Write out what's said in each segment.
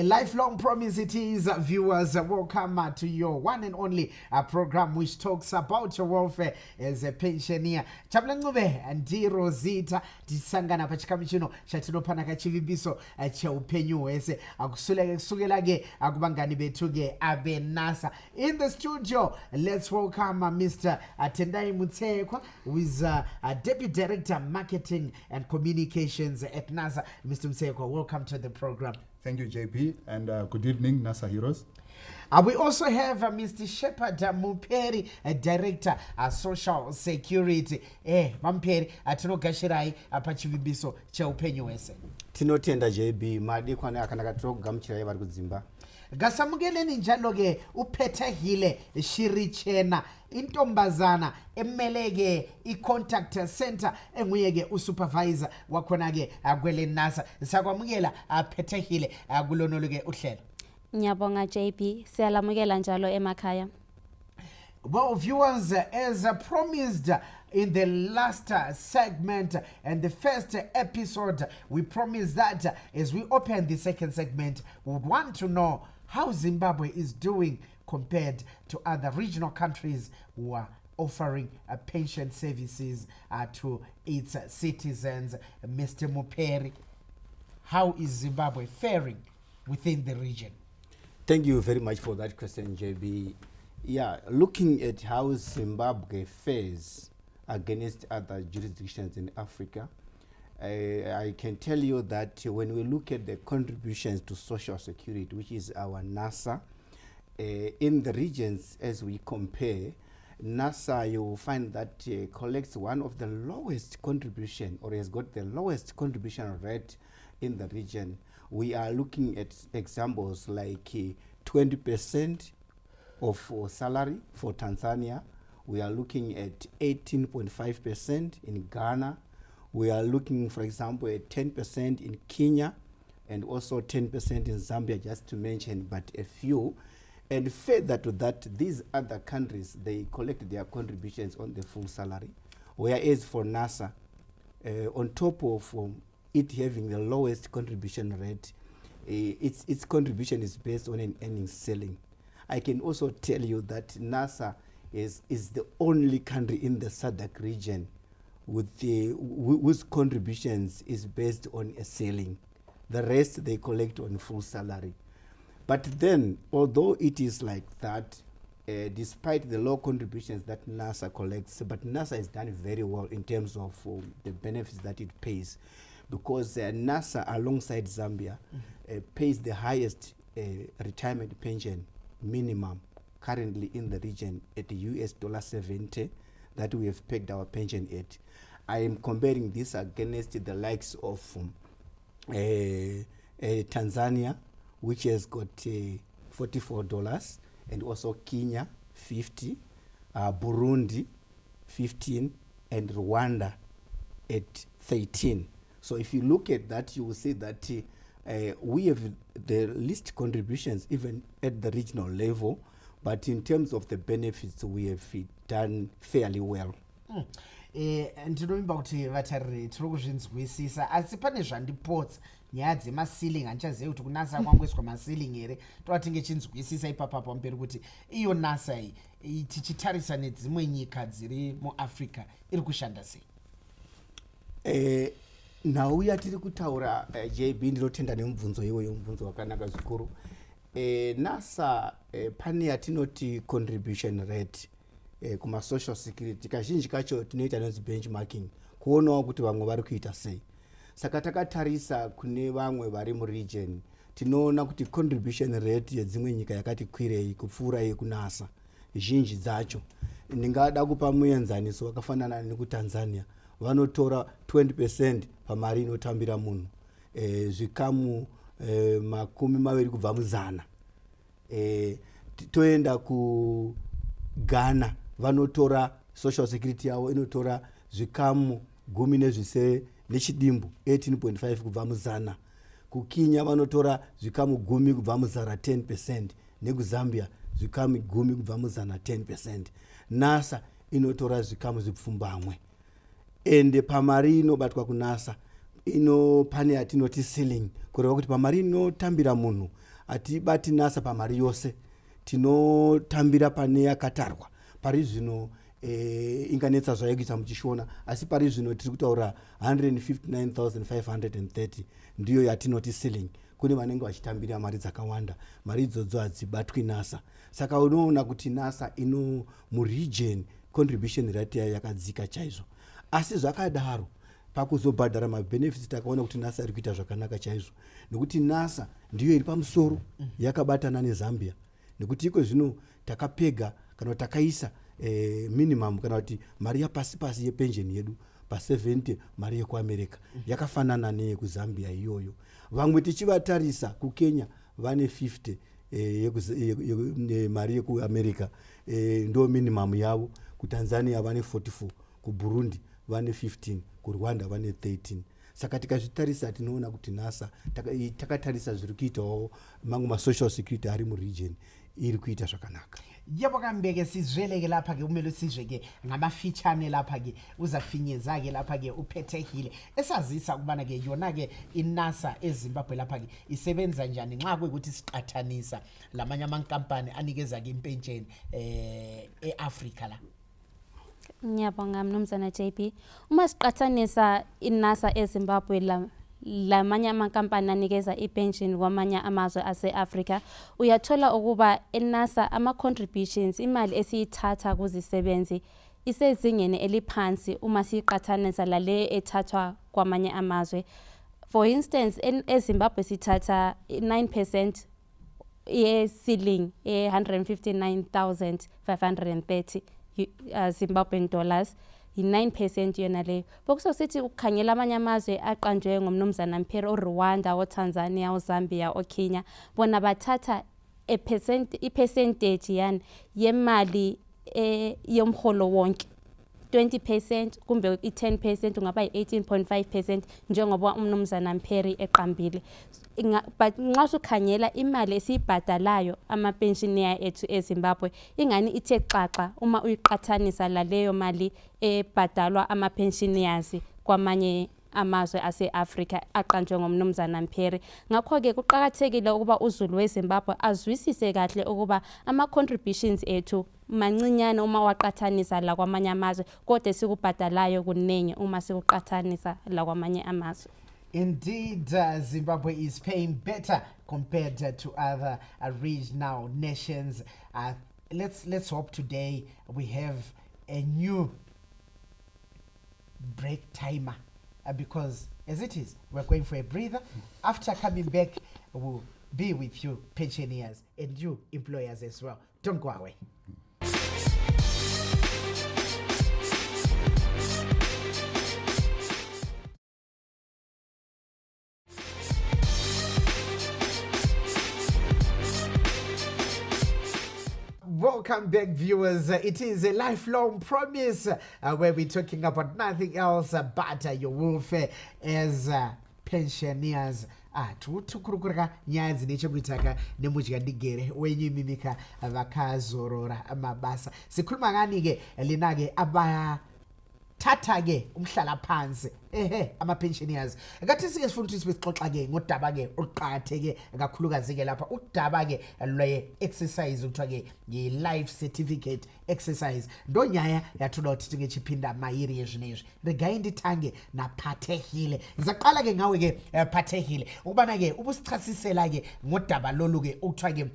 A lifelong promise it is, viewers. Welcome to your one and only program which talks about your welfare as a pensioner. Chabula Ncube ndi Rosita tisangana pachikamu chino chatinopana kachivimbiso cha upenyu wese akusukelake akubangani betuge abe NASA. In the studio, let's welcome Mr. Tendai Mutsekwa, who is Deputy Director Marketing and Communications at NASA. Mr. Mutsekwa, welcome to the program. Thank you, JP, and good evening, NASA heroes. We also have Mr. Shepard Muperi, Director Social Security. Mamperi, atinogashirai pachivimbiso cha upenyu wese. Tinotenda JB, madi kwane akanakatiro kugamuchira yevari kudzimba. Gasamugeleni njalo-ke uphethehile Shirichena intombazana emeleke i-contact center enguye-ke usupervisor wakhona-ke kwele NASA. Sakwamukela aphethehile kulonolo-ke uhlelo. Ngiyabonga JB, siyalamukela njalo emakhaya. Well, viewers, as promised in the last segment and the first episode, we promised that as we open the second segment, we would want to know how Zimbabwe is doing compared to other regional countries who are offering pension services to its citizens. Mr. Muperi, how is Zimbabwe faring within the region? Thank you very much for that question, JB. Yeah, looking at how Zimbabwe fares against other jurisdictions in Africa, I can tell you that when we look at the contributions to social security, which is our NASA, in the regions as we compare, NASA, you will find that collects one of the lowest contribution, or has got the lowest contribution rate in the region. We are looking at examples like 20% of salary for Tanzania. We are looking at 18.5% in Ghana. We are looking, for example, at 10% in Kenya and also 10% in Zambia, just to mention but a few. And further to that, these other countries, they collect their contributions on the full salary. Whereas for NASA, on top of it having the lowest contribution rate, its contribution is based on an earnings ceiling. I can also tell you that NASA is the only country in the SADC region with whose contributions is based on a ceiling. The rest they collect on full salary. But then, although it is like that, despite the low contributions that NASA collects, but NASA has done very well in terms of the benefits that it pays, because NASA, alongside Zambia, pays the highest retirement pension minimum currently in the region at $70 that we have pegged our pension at. I am comparing this against the likes of Tanzania, which has got $44, and also Kenya, 50, Burundi, 15, and Rwanda at 13. So if you look at that, you will see that we have the least contributions even at the regional level, but in terms of the benefits, we have done fairly well. Ndinoimba kuti vatari tiri kuzvinzwisisa asi pane zvandipotsa nyaya dzemasiling handichazivi kuti kunasa kwangoiswa masiling here tova tinge chinzwisisa ipapo pamberi kuti iyo NASA iyi tichitarisa nedzimwe nyika dziri muAfrica iri kushanda sei. Nauya tiri kutaura JB, ndinotenda nemubvunzo iwoyo, mubvunzo wakanaka zvikuru. NASA pane yatinoti contribution rate kuma social security, kazhinji kacho tinoita nonzi benchmarking kuonawo kuti vamwe vari kuita sei. Saka takatarisa kune vamwe vari muregion, tinoona kuti contribution rate yedzimwe nyika yakati kwirei kupfuura yekunasa zhinji dzacho. Ndingada kupa muenzaniso wakafanana nekuTanzania, vanotora 20% pamari inotambira munhu, zvikamu makumi maviri kubva muzana. Toenda ku Ghana, vanotora social security yavo inotora zvikamu gumi nezvisere nechidimbu 18.5 kubva muzana. Kukenya vanotora zvikamu gumi kubva muzara 10%, nekuzambia zvikamu gumi kubva muzana 10%. NASA inotora zvikamu zvipfumbamwe. Ende pamari inobatwa kunasa ino pane yatinoti ceiling, kureva kuti pamari inotambira munhu hatibati nasa pamari yose, tinotambira pane yakatarwa. Pari zvino inganetsa zvaikuita muchishona, asi pari zvino tiri kutaura 159,530 ndiyo yatinoti ceiling. Kune vanenge vachitambira mari dzakawanda, mari idzodzo hadzibatwi nasa. Saka unoona kuti nasa ino muregion contribution rate yayo yakadzika chaizvo. Asi zvakadaro pakuzobhadhara mabenefits takaona kuti nasa iri kuita zvakanaka chaizvo, nekuti nasa ndiyo iri pamusoro yakabatana neZambia, nekuti iko zvino takapega kana takaisa minimum kana kuti mari yapasi pasi yepension yedu pa 70 mari yekuAmerica yakafanana neyekuZambia iyoyo. Vamwe tichivatarisa kuKenya vane 50 mari yekuAmerica ndo minimum yavo, kuTanzania vane 44, kuBurundi vane 15, kuRwanda vane 13. Saka tikazvitarisa tinoona kuti nasa takatarisa zviri kuitawo mangu ma-social security ari muregion iri kuita zvakanaka. Yebo kambeke sizweleke lapha ke kumele sizwe ke ngamafeature lapha ke uzafinyeza ke lapha ke uphethekile esazisa kubana ke yona ke iNASA eZimbabwe lapha ke isebenza njani nxa kuyikuthi siqathanisa lamanye amankampani anikeza ke impension eAfrica la. Ngiyabonga mnumzana JB. Uma siqathanisa iNASA eZimbabwe lamanye amankampani anikeza ipension kwamanye amazwe ase-Africa, uyathola ukuba iNASA ama-contributions, imali esiyithatha kuzisebenzi isezingeni eliphansi uma siyiqathanisa lale ethathwa kwamanye amazwe. For instance, eZimbabwe sithatha 9% ye-ceiling 159,530 Zimbabwean dollars, i-9% yona leyo. Bokusosithi ukukhangela amanye amazwe aqanjwe ngomnumzana Mpere, uRwanda, oTanzania, oZambia, oKenya, bona bathatha i-percentage yani yemali yomholo wonke, 20% kumbe i-10%, ungaba i-18.5% njengoba umnumzana Mpere eqambile. But nxa sukhangela imali esiyibhadalayo ama-pensioner ethu eZimbabwe ingani ithe xaxa uma uyiqathanisa laleyo mali ebhadalwa ama-pensioners kwamanye amazwe ase-Africa aqanjwe ngomnumzana Mpere. Ngakho-ke kuqakathekile ukuba uZulu weZimbabwe azwisise kahle ukuba ama-contributions ethu mancinyane uma waqathanisa la kwamanye amazwe, kodwa sikubhadalayo kuningi uma sikuqathanisa la kwamanye amazwe. Indeed, Zimbabwe is paying better compared to other regional nations. Let's hope today we have a new break timer because as it is, we're going for a breather. After coming back, we'll be with you pensioners and you employers as well. Don't go away. Welcome back, viewers. It is a lifelong promise where we're talking about nothing else but your welfare as pensioners. Tukurukuraka nyaya dzinechekuitaka nemudyadigere wenyu mimika vakazorora mabasa. Sikhuluma ngani ke lina ke abathatha ke umhlala phansi ama-pensioners. Ngathi sike sifuna ukuthi sixoxa ke ngodaba ke oqhatheke kakhulukazi ke lapha udaba ke le-exercise kuthiwa ke yi-life certificate exercise. Ndonyaya yathola ukuthi ke chiphinda mayiri yezvinezvi regaindi thange naphathekile. Ngizaqala ke ngawe ke phathekile ukubana ke ubusichasisela ke ngodaba lolu ke okuthiwa ke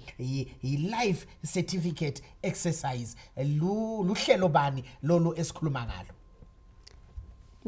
yi-life certificate exercise. Luhlelo bani lolu esikhuluma ngalo?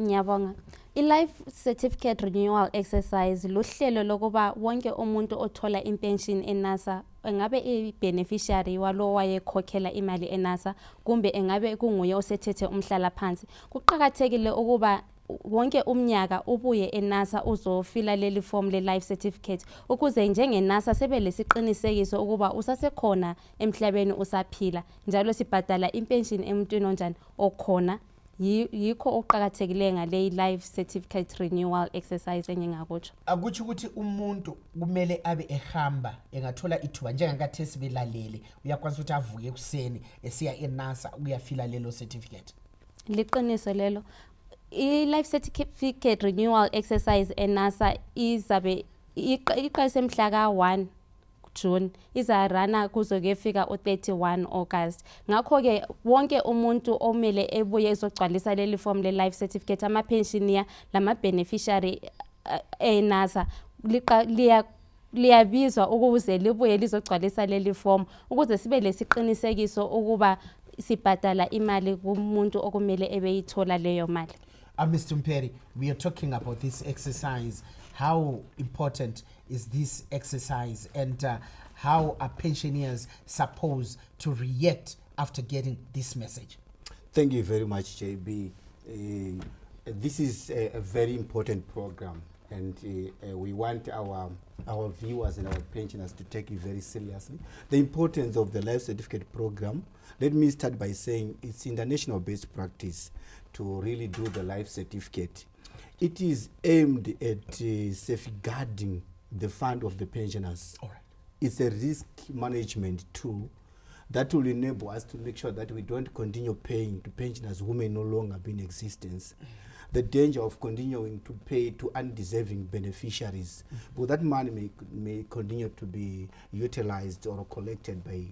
Ngiyabonga. I-life certificate renewal exercise luhlelo lokuba wonke umuntu othola impension eNASA, engabe i-beneficiary walo wayekhokhela imali eNASA kumbe engabe kunguye osethethe umhlala phansi, kuqakathekile ukuba wonke umnyaka ubuye eNASA uzofila leli form le-life certificate ukuze njengeNASA sebe lesiqinisekiso ukuba usasekhona emhlabeni usaphila, njalo sibhadala impension emuntwini onjani okhona. Yikho oqhakathekile ngale life certificate renewal exercise engingakutsho. Akutsho ukuthi umuntu kumele abe ehamba engathola ithuba njengangathi sibelalele uyakwazi ukuthi avuke ekuseni esiya eNASA uyafila lelo certificate. Liqiniso lelo. I-life certificate renewal exercise eNASA izabe iqalise mhla ka-1 June izarana kuze kuyefika u-31 August. Ngakho-ke wonke umuntu omele ebuye ezogcwalisa leli form le-life certificate, ama-pensioner lama-beneficiary NASA liyabizwa ukuze libuye lizogcwalisa leli form ukuze sibe lesiqinisekiso ukuba sibhadala imali kumuntu okumele ebeyithola leyo mali. Mr. Mperi, we are talking about this exercise. How important is this exercise, and how are pensioners supposed to react after getting this message? Thank you very much, JB. This is a very important program, and we want our viewers and our pensioners to take it very seriously. The importance of the Life Certificate program, let me start by saying it's international best practice to really do the Life Certificate. It is aimed at safeguarding the fund of the pensioners. All right. It's a risk management tool that will enable us to make sure that we don't continue paying to pensioners who may no longer be in existence. The danger of continuing to pay to undeserving beneficiaries, but that money may continue to be utilized or collected by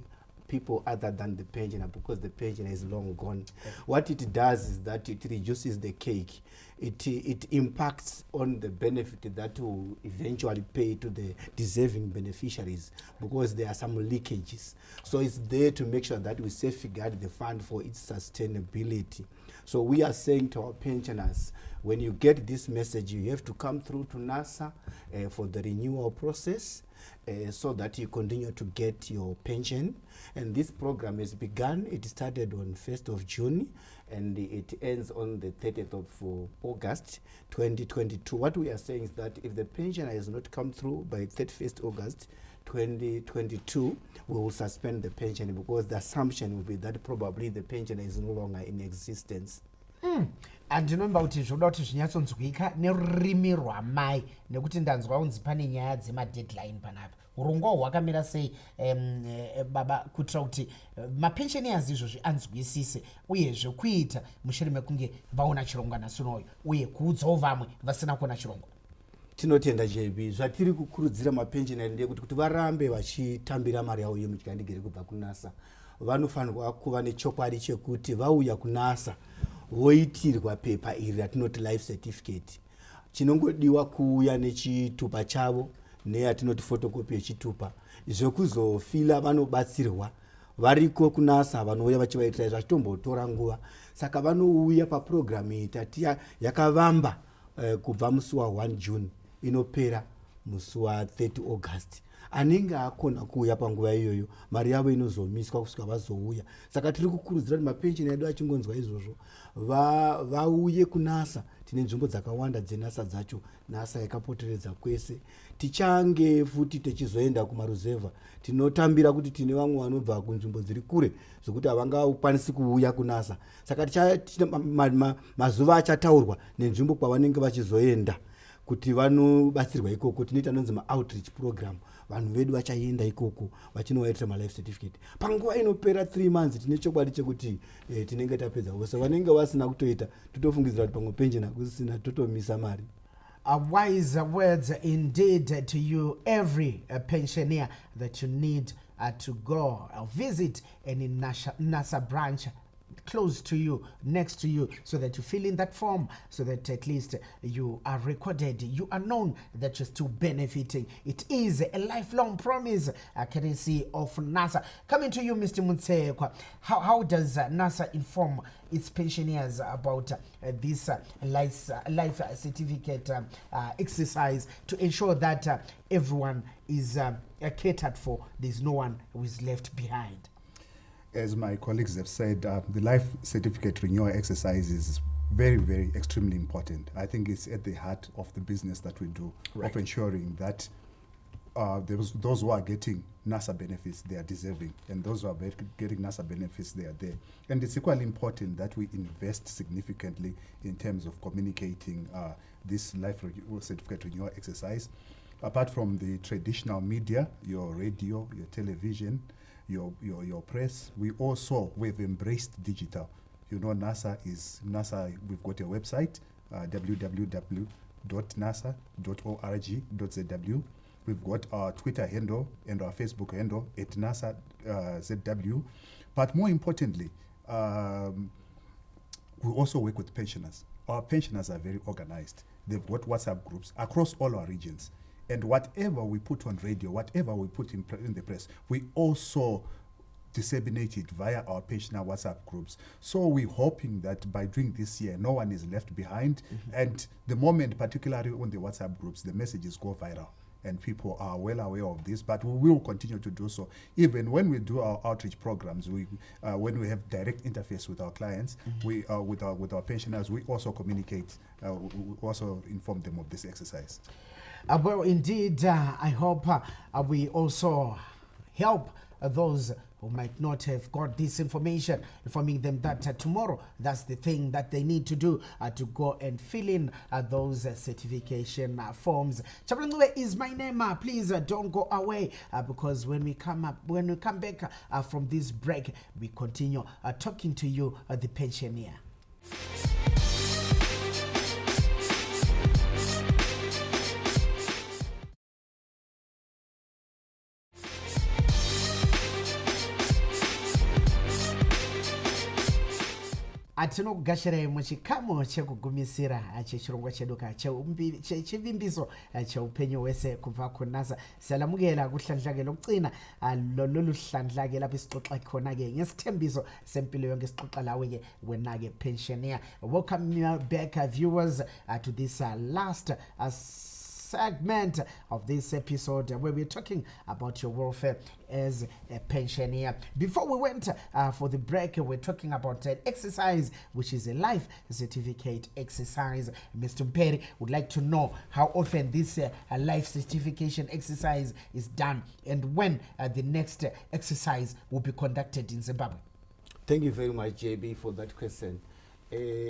people other than the pensioner, because the pensioner is long gone. What it does is that it reduces the cake. It impacts on the benefit that will eventually pay to the deserving beneficiaries, because there are some leakages. So it's there to make sure that we safeguard the fund for its sustainability. So we are saying to our pensioners, when you get this message, you have to come through to NASA for the renewal process, so that you continue to get your pension. And this program has begun. It started on 1st of June and it ends on the 30th of August 2022. What we are saying is that if the pensioner has not come through by 31st August 2022, we will suspend the pension, because the assumption will be that probably the pensioner is no longer in existence. Andinomba kuti zvoda kuti zvinyatsonzwika nerurimi rwamai, nekuti ndanzwa unzi pane nyaya dzema-deadline panapa. Urongwa hwakamira sei baba, kuitira kuti mapensioners izvozvi anzwisise uyezve kuita mushure mekunge vaona chirongwa nasunoyo, uye kuudzawo vamwe vasina kuona chirongwa? Tinotenda JB, zvatiri kukurudzira mapensioneri ndeye kuti varambe vachitambira mari yavo yemutyandikiri kubva kunasa. Vanofanirwa kuva nechokwadi chekuti vauya kunasa voitirwa pepa iri ratinoti life certificate. Chinongodiwa kuuya nechitupa chavo neyatinoti photocopy yechitupa. Zvekuzofila vanobatsirwa variko kunasa, vanouya vachivaitira zvachitombotora nguva. Saka vanouya paprogram iyi tati yakavamba kubva musi wa1 June inopera musi wa30 August. Anenge akona kuuya panguva iyoyo, mari yavo inozomiswa kusvika vazouya. Saka tiri kukurudzira kuti mapensheni edu achingonzwa izvozvo vauye kunasa. Tine nzvimbo dzakawanda dzenasa dzacho, NASA yakapoteredza kwese. Tichange futi tichizoenda kumaruzevha, tinotambira kuti tine vamwe vanobva kunzvimbo dziri kure zvokuti havangakwanisi kuuya kunasa. Saka mazuva achataurwa nenzvimbo kwavanenge vachizoenda kuti vanobatsirwa ikoko. Tinoita nonzi ma-outreach program. Vanhu vedu vachaenda ikoko vachinovaitira ma-life certificate. Panguva inopera 3 months tine chokwadi chekuti tinenge tapedza vose. Vanenge vasina kutoita, totofungidzira kuti pamwe pension hakusisina, totomisa mari. Wise words indeed to you, every pensioner, that you need to go visit any NASA branch close to you, next to you, so that you fill in that form, so that at least you are recorded, you are known that you're still benefiting. It is a lifelong promise, courtesy of NASA. Coming to you, Mr. Mutsekwa, how does NASA inform its pensioners about this life certificate exercise to ensure that everyone is catered for, there's no one who is left behind? As my colleagues have said, the life certificate renewal exercise is very, very extremely important. I think it's at the heart of the business that we do, right, of ensuring that those who are getting NASA benefits, they are deserving, and those who are getting NASA benefits, they are there. And it's equally important that we invest significantly in terms of communicating this life certificate renewal exercise. Apart from the traditional media, your radio, your television, your press, we've embraced digital. You know, NASA, we've got a website, www.nasa.org.zw. We've got our Twitter handle and our Facebook handle at NASA ZW. But more importantly, we also work with pensioners. Our pensioners are very organized. They've got WhatsApp groups across all our regions. And whatever we put on radio, whatever we put in the press, we also disseminate it via our pensioner WhatsApp groups. So we're hoping that by doing this year, no one is left behind. And the moment, particularly on the WhatsApp groups, the messages go viral. And people are well aware of this, but we will continue to do so. Even when we do our outreach programs, when we have direct interface with our clients, we with our pensioners, we also communicate, we also inform them of this exercise. Well, indeed, I hope we also help those who might not have got this information, informing them that tomorrow, that's the thing that they need to do, to go and fill in those certification forms. Chabulangube is my name. Please don't go away, because when we come back from this break, we continue talking to you, the pensioner. atinogashira muchikamu chekugumisira chechirongwa chedu chevimbiso cheupenyu hwese kubva kunasa siyalamukela kuhlandlake lokugcina lolu hlandlake lapho isixoxa khona-ke ngesithembiso sempilo yonke isixoxa lawe-ke wena-ke pensioner. Welcome back, viewers, to this last segment of this episode where we're talking about your welfare as a pensioner. Before we went for the break, we're talking about an exercise which is a life certificate exercise. Mr. Mperi would like to know how often this life certification exercise is done and when the next exercise will be conducted in Zimbabwe. Thank you very much, JB, for that question.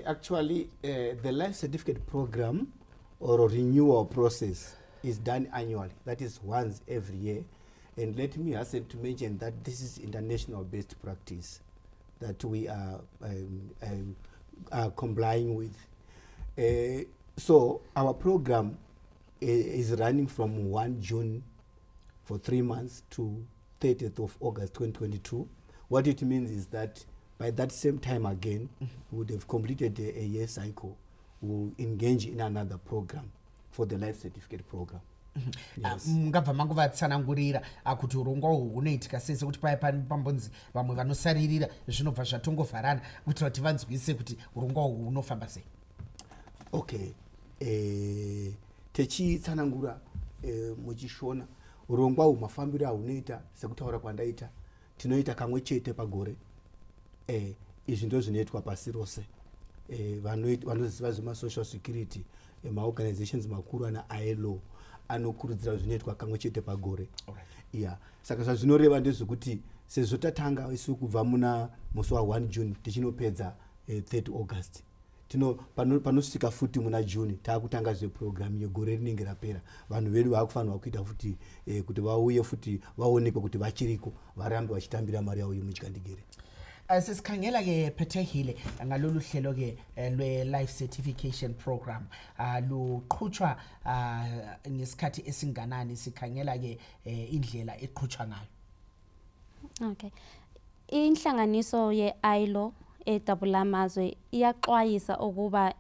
Actually, the life certificate program or renewal process is done annually. That is once every year. And let me hasten to mention that this is international based practice that we are complying with. So our program is running from 1 June for 3 months to 30th of August 2022. What it means is that by that same time again, we would have completed a year cycle. Will engage in another program for the life certificate program. Yes. Ngabva manguva tsanangurira kuti urongwa uhwu hunoitika sese kuti paya pambonzi vamwe vanosaririra zvinobva zvatongovharana kuitira kuti vanzwise kuti urongwa uhwu hunofamba sei. Okay, techitsanangura muchishona urongwa uhwu mafambiro ahunoita sekutaura kwandaita tinoita kamwe chete pagore. Izvi ndo zvinoitwa pasi rose. Vanoziva zvema-social security ma-organizations makuru ana ILO anokurudzira zvinoitwa kamwe chete pagore. Yeah. Saka zvazvinoreva ndezvekuti sezvo tatanga isu kubva muna musi wa 1 June tichinopedza 30 August panosvika futi muna June taakutanga zveprogramu yegore rinenge rapera. Vanhu vedu vaakufanirwa kuita futi kuti vauye futi vaonekwe kuti vachiriko varambe vachitambira mari yavo yemuchikandigere. Sesikhangela ke phethehile ngalolu hlelo ke lwe-life certification program luqhutshwa ngesikhathi esinganani, sikhangela ke indlela eqhutshwa ngayo. Okay. Inhlanganiso ye-ILO edabulamazwe iyaxwayisa ukuba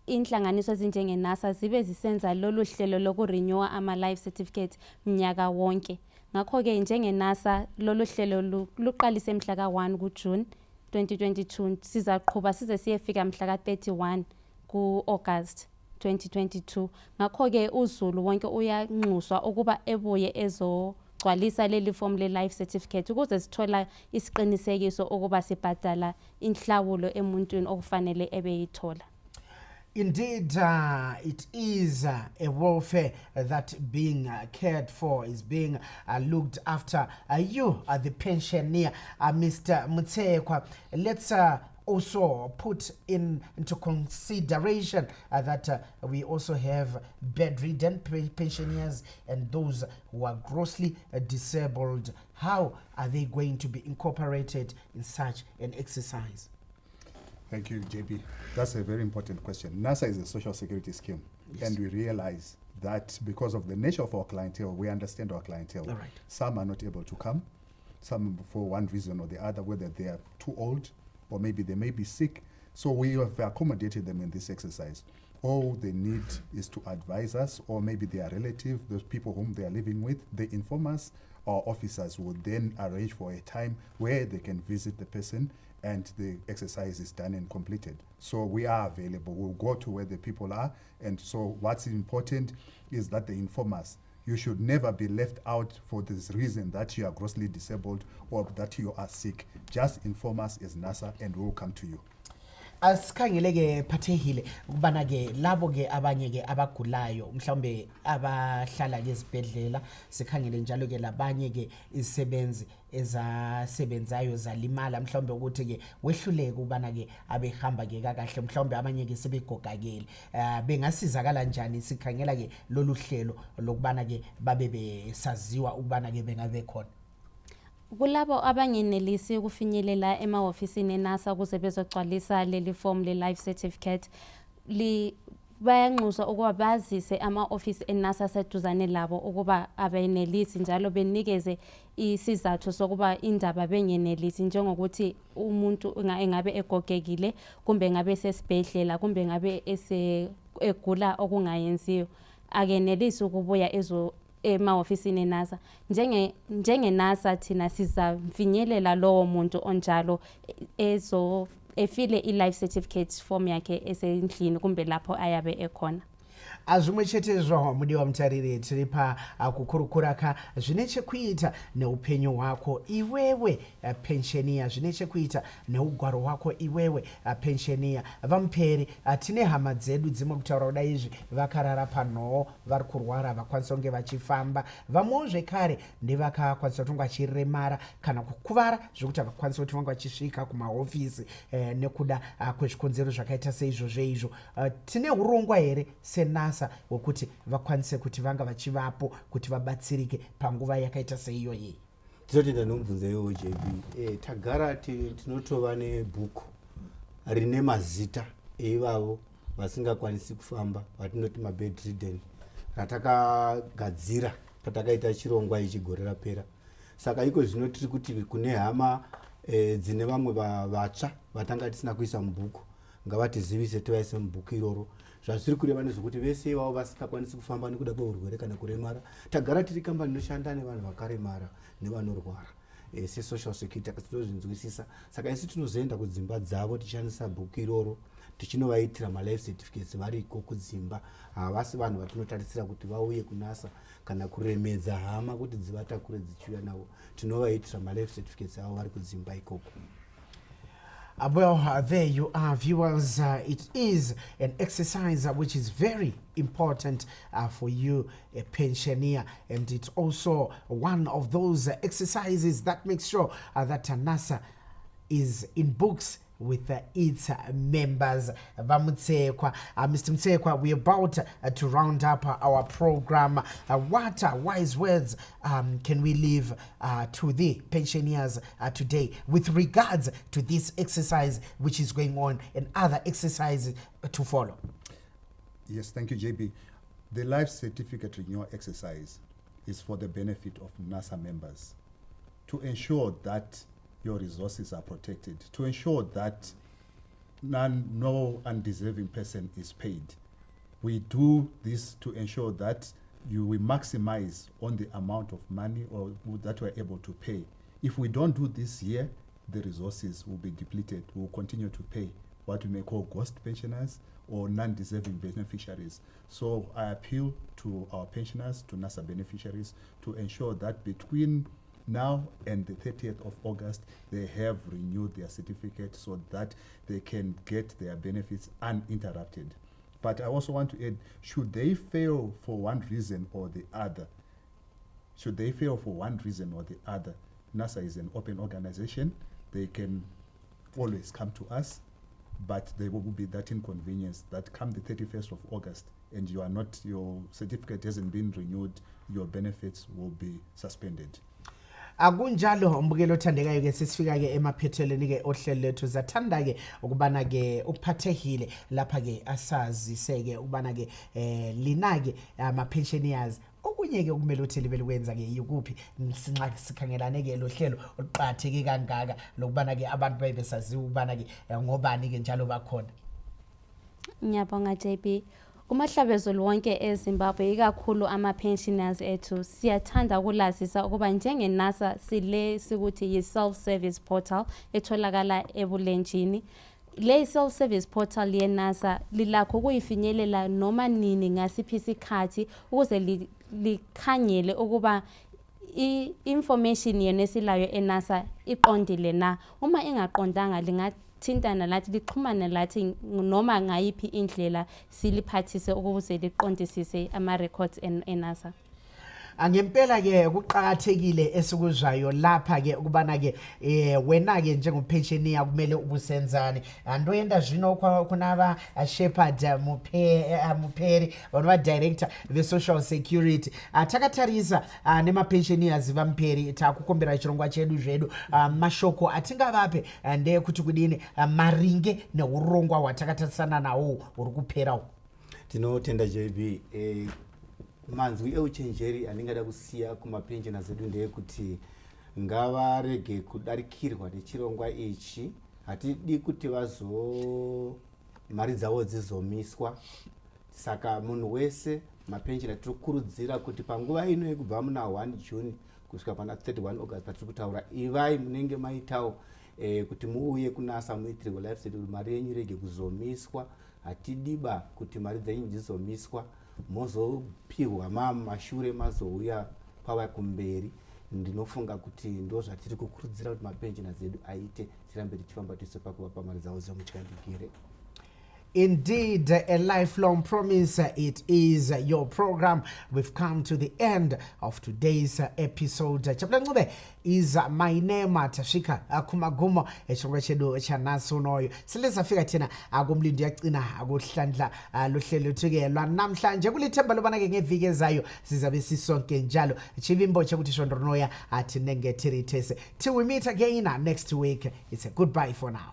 inhlanganiso ezinjenge-NASA zibe zisenza lolu hlelo lokurenewa ama-life certificate mnyaka wonke. Ngakho-ke njenge-NASA lolu hlelo luqalise mhla ka-1 kuJune 2022 sizaqhuba size siyefika mhla ka-31 ku-August 2022. Ngakho-ke uzulu wonke uyanxuswa ukuba ebuye ezogcwalisa leli form le-life certificate ukuze sithola isiqinisekiso ukuba sibhadala inhlawulo emuntwini okufanele ebeyithola. Indeed, it is a welfare that being cared for, is being looked after. You are the pensioner, Mr. Mutsekwa. Let's also put into consideration that we also have bedridden pensioners and those who are grossly disabled. How are they going to be incorporated in such an exercise? Thank you, JB. That's a very important question. NASA is a social security scheme, yes. And we realize that because of the nature of our clientele, we understand our clientele. All right. Some are not able to come, some for one reason or the other, whether they are too old or maybe they may be sick. So we have accommodated them in this exercise. All they need is to advise us, or maybe their relative, those people whom they are living with, they inform us. Our officers will then arrange for a time where they can visit the person and the exercise is done and completed. So we are available. We'll go to where the people are. And so what's important is that they inform us. You should never be left out for this reason that you are grossly disabled or that you are sick. Just inform us as NASA and we'll come to you. Asikhangele ke phathehile ukubana ke labo ke abanye ke abagulayo mhlawumbe abahlala ke ezibhedlela sikhangele njalo ke labanye ke izisebenzi ezasebenzayo zalimala mhlawumbe ukuthi ke wehluleke ubana ke abehamba ke kakahle mhlawumbe abanye ke sebegogakele bengasizakala njani sikhangela ke lolu hlelo lokubana ke babe besaziwa ukubana ke bengabe khona kulabo abangenelisi ukufinyelela emahofisini eNASA ukuze bezogcwalisa leli form le-life certificate bayanxuswa ukuba bazise ama-ofisi eNASA aseduzane labo ukuba abenelisi njalo benikeze isizathu sokuba indaba bengenelisi njengokuthi umuntu engabe egogekile kumbe engabe sesibhedlela kumbe engabe egula okungayenziyo akenelisi ukubuya emahofisini eNASA njenge NASA thina sizamfinyelela lowo muntu onjalo efile i-life certificate form yakhe esendlini kumbe lapho ayabe ekhona azvimwe chetezvo mudiwa mutariri tiri pakukurukuraka zvine chekuita neupenyu hwako iwewe penshenia zvine chekuita neugwaro hwako iwewe penshenia vamuperi tine hama dzedu dzimwe kutaura kuda izvi vakarara panhoo vari kurwara vakwanisa kunge vachifamba vamwewo zvekare ndevakakwanisa kuti vange vachiremara kana kukuvara zvekuti havakwanisa kuti vange vachisvika kumahofisi nekuda kwezvikonzero zvakaita seizvozvo izvo tine urongwa here senasa wekuti vakwanise kuti vanga vachivapo kuti vabatsirike panguva yakaita seiyoyi tinotenda nomubvunzo iwowo JB tagara tinotova nebhuku rine mazita eivavo vasingakwanisi kufamba vatinoti mabedridden ratakagadzira patakaita chirongwa ichi gore rapera saka iko zvino tiri kuti kune hama dzine vamwe vatsva vatanga tisina kuisa mubhuku ngavatizivise tivaise mubhuku iroro zvazviri kureva nezvokuti vese ivavo vasingakwanisi kufamba nekuda kweurwere kana kuremara tagara tiri kambani inoshanda nevanhu vakaremara nevanorwara sesocial security tinozvinzwisisa saka isi tinozoenda kudzimba dzavo tichishandisa bhuku iroro tichinovaitira malife certificates variko kudzimba havasi vanhu vatinotarisira kuti vauye kunasa kana kuremedza hama kuti dzivatakure dzichiuya navo tinovaitira malife certificates avo vari kudzimba ikoko. Well, there you are, viewers. It is an exercise which is very important for you, a pensioner, and it's also one of those exercises that makes sure that NASA is in books with its members. Mr. Mtsekwa, we're about to round up our program. What wise words can we leave to the pensioners today with regards to this exercise which is going on and other exercises to follow? Yes, thank you, JB. The life certificate renewal exercise is for the benefit of NASA members to ensure that your resources are protected, to ensure that no undeserving person is paid. We do this to ensure that we maximize on the amount of money or that we're able to pay. If we don't do this year, the resources will be depleted. We'll continue to pay what we may call ghost pensioners or non-deserving beneficiaries. So I appeal to our pensioners, to NASA beneficiaries, to ensure that between now and the 30th of August, they have renewed their certificate so that they can get their benefits uninterrupted. But I also want to add, should they fail for one reason or the other, NASA is an open organization. They can always come to us, but there will be that inconvenience that come the 31st of August and your certificate hasn't been renewed, your benefits will be suspended. Akunjalo umbukelo othandekayo ke sesifika ke emaphethelweni ke ohlelo lethu zathanda ke ukubana ke ukuphathekile lapha ke asaziseke ukubana ke lina ke ama pensioners okunye ke kumele uthi libe likwenza ke yikuphi sinxa sikhangelane ke lo hlelo oluqhatheke kangaka lokubana ke abantu bayibesaziwa ukubana ke ngobani ke njalo bakhona. Ngiyabonga JB. Kumahlabezulu wonke eZimbabwe ikakhulu ama-pensioners ethu siyathanda ukulazisa ukuba njenge-NASA sile sikuthi yi-self-service portal etholakala ebulenjini. Le self-service portal ye-NASA lilakho ukuyifinyelela noma nini ngasiphi isikhathi ukuze likhanyele ukuba i-information yena esilayo e-NASA iqondile na. Uma ingaqondanga lingathintana lathi lixhumane lathi noma ngayiphi indlela siliphathise ukuze liqondisise ama-records e-NASA. Angempela ke kuqhakathekile esikuzwayo lapha ke ukubana ke wena ke njengopensioner kumele ubusenzane anto yenda zvino kunaba Shepherd Muperi vanova director ve social security atakatarisa nema pensioners vamperi takukombera chirongwa chedu zvedu mashoko atingavape ndeye kuti kudini maringe neurongwa hwatakatarisana nawo uri kupera. Tinotenda JB manzwi euchenjeri anengada kusiya kumapensioners edu ndeyekuti ngavarege kudarikirwa nechirongwa ichi. Hatidi kuti mari dzavo dzizomiswa. Saka munhu wese mapensioner tinokurudzira kuti panguva ino yekubva muna 1 June kusvika pana 31 August patiri kutaura ivai munenge maitawo kuti muuye kunasa muitirwe life settlement mari yenyu rege kuzomiswa. Hatidiba kuti mari dzenyu dzizomiswa mozopihwa mashure mazouya pava kumberi. Ndinofunga kuti ndo zvatiri kukurudzira kuti mapensioners edu aite tirambe tichifamba tose pakuvapa mari dzavo dzemutyandikire. Indeed, a lifelong promise. It is your program. We've come to the end of today's episode. Chaplain Ncube is my name. Tashika Kumagumo echongwe chedu chanaso noyo. Silesa fika tena agumlindi yakina aguhlandla luhlelo tugelwa namhlanje kulithemba lobana ke ngeviki ezayo sizabe sisonke njalo. Chivimbo chekuthi Shondronoya athi nenge tirithese. Till we meet again next week. It's a goodbye for now.